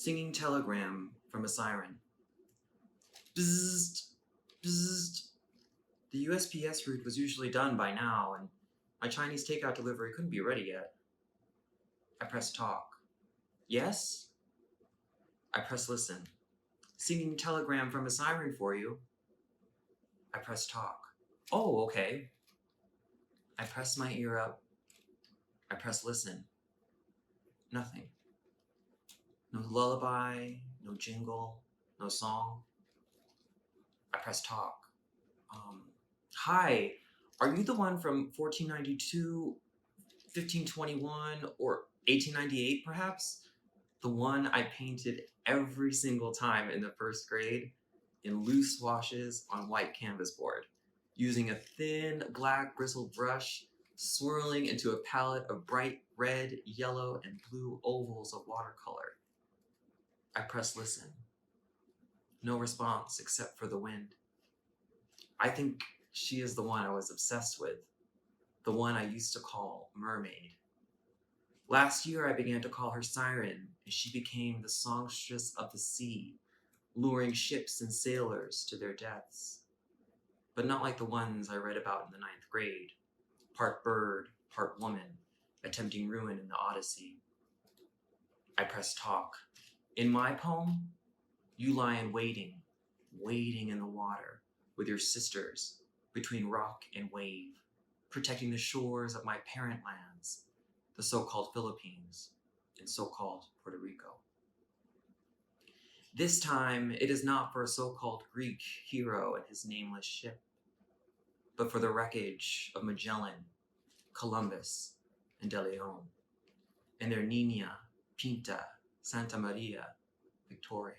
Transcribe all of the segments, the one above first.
Singing telegram from a siren. Bzzzt, bzzzt. The USPS route was usually done by now, and my Chinese takeout delivery couldn't be ready yet. I press talk. Yes? I press listen. Singing telegram from a siren for you. I press talk. Oh, okay. I press my ear up. I press listen. Nothing. No lullaby, no jingle, no song. I press talk. Hi, are you the one from 1492, 1521, or 1898 perhaps? The one I painted every single time in the first grade in loose washes on white canvas board, using a thin black bristled brush, swirling into a palette of bright red, yellow, and blue ovals of watercolor. I press listen. No response except for the wind. I think she is the one I was obsessed with, the one I used to call Mermaid. Last year I began to call her Siren, and she became the songstress of the sea, luring ships and sailors to their deaths. But not like the ones I read about in the 9th grade, part bird, part woman, attempting ruin in the Odyssey. I press talk. In my poem, you lie in waiting in the water with your sisters between rock and wave, protecting the shores of my parent lands, the so-called Filipinx and so-called Puerto Rico. This time, it is not for a so-called Greek hero and his nameless ship, but for the wreckage of Magellan, Columbus, and De Leon, and their Nina, Pinta, Santa Maria, Victoria.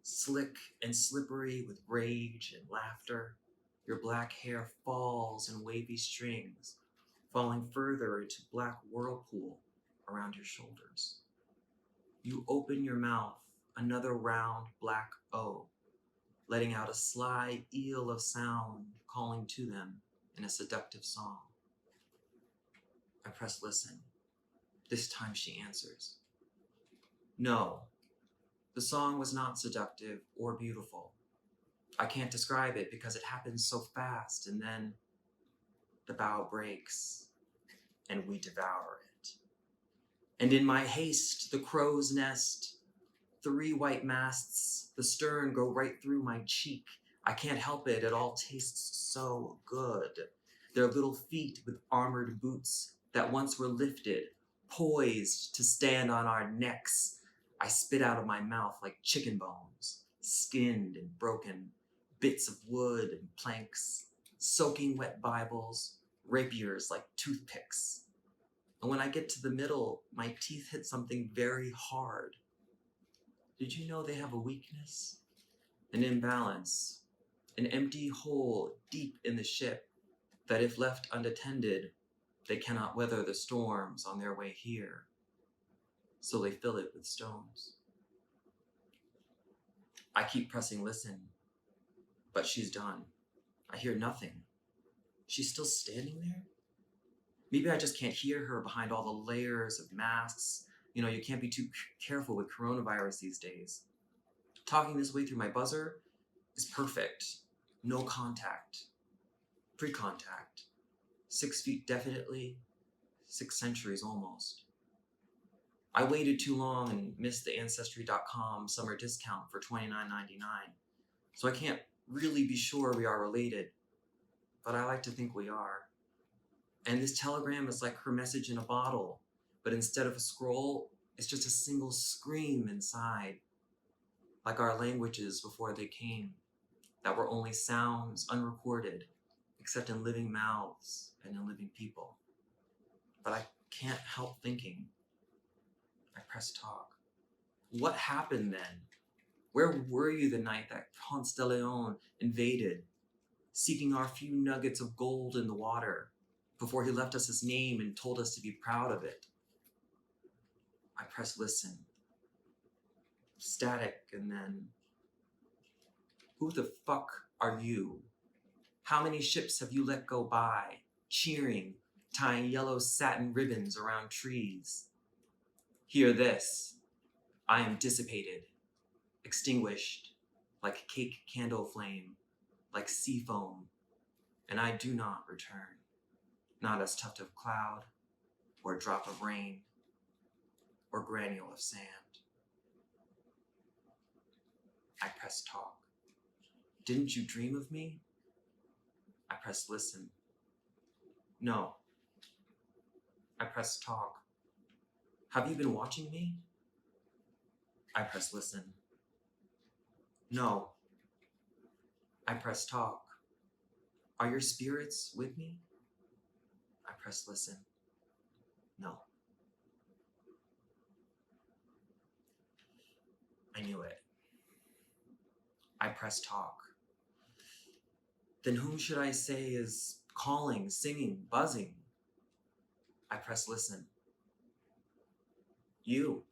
Slick and slippery with rage and laughter, your black hair falls in wavy strings, falling further into black whirlpool around your shoulders. You open your mouth, another round black O, letting out a sly eel of sound calling to them in a seductive song. I press listen. This time she answers. No, the song was not seductive or beautiful. I can't describe it because it happens so fast, and then the bow breaks and we devour it. And in my haste, the crow's nest, 3 white masts, the stern go right through my cheek. I can't help it all tastes so good. Their little feet with armored boots that once were lifted, poised to stand on our necks. I spit out of my mouth like chicken bones, skinned and broken, bits of wood and planks, soaking wet Bibles, rapiers like toothpicks. And when I get to the middle, my teeth hit something very hard. Did you know they have a weakness? An imbalance, an empty hole deep in the ship that if left unattended, they cannot weather the storms on their way here. So they fill it with stones. I keep pressing listen, but she's done. I hear nothing. She's still standing there? Maybe I just can't hear her behind all the layers of masks. You know, you can't be too careful with coronavirus these days. Talking this way through my buzzer is perfect. No contact. Pre-contact. 6 feet definitely, 6 centuries almost. I waited too long and missed the Ancestry.com summer discount for $29.99, so I can't really be sure we are related, but I like to think we are. And this telegram is like her message in a bottle, but instead of a scroll, it's just a single scream inside, like our languages before they came, that were only sounds unrecorded, except in living mouths and in living people. But I can't help thinking. I press talk. What happened then? Where were you the night that Ponce de Leon invaded, seeking our few nuggets of gold in the water, before he left us his name and told us to be proud of it? I press listen. Static, and then, who the fuck are you? How many ships have you let go by, cheering, tying yellow satin ribbons around trees? Hear this. I am dissipated, extinguished, like cake candle flame, like sea foam, and I do not return, not as tuft of cloud, or drop of rain, or granule of sand. I press talk. Didn't you dream of me? I press listen. No. I press talk. Have you been watching me? I press listen. No. I press talk. Are your spirits with me? I press listen. No. I knew it. I press talk. Then whom should I say is calling, singing, buzzing? I press listen. You.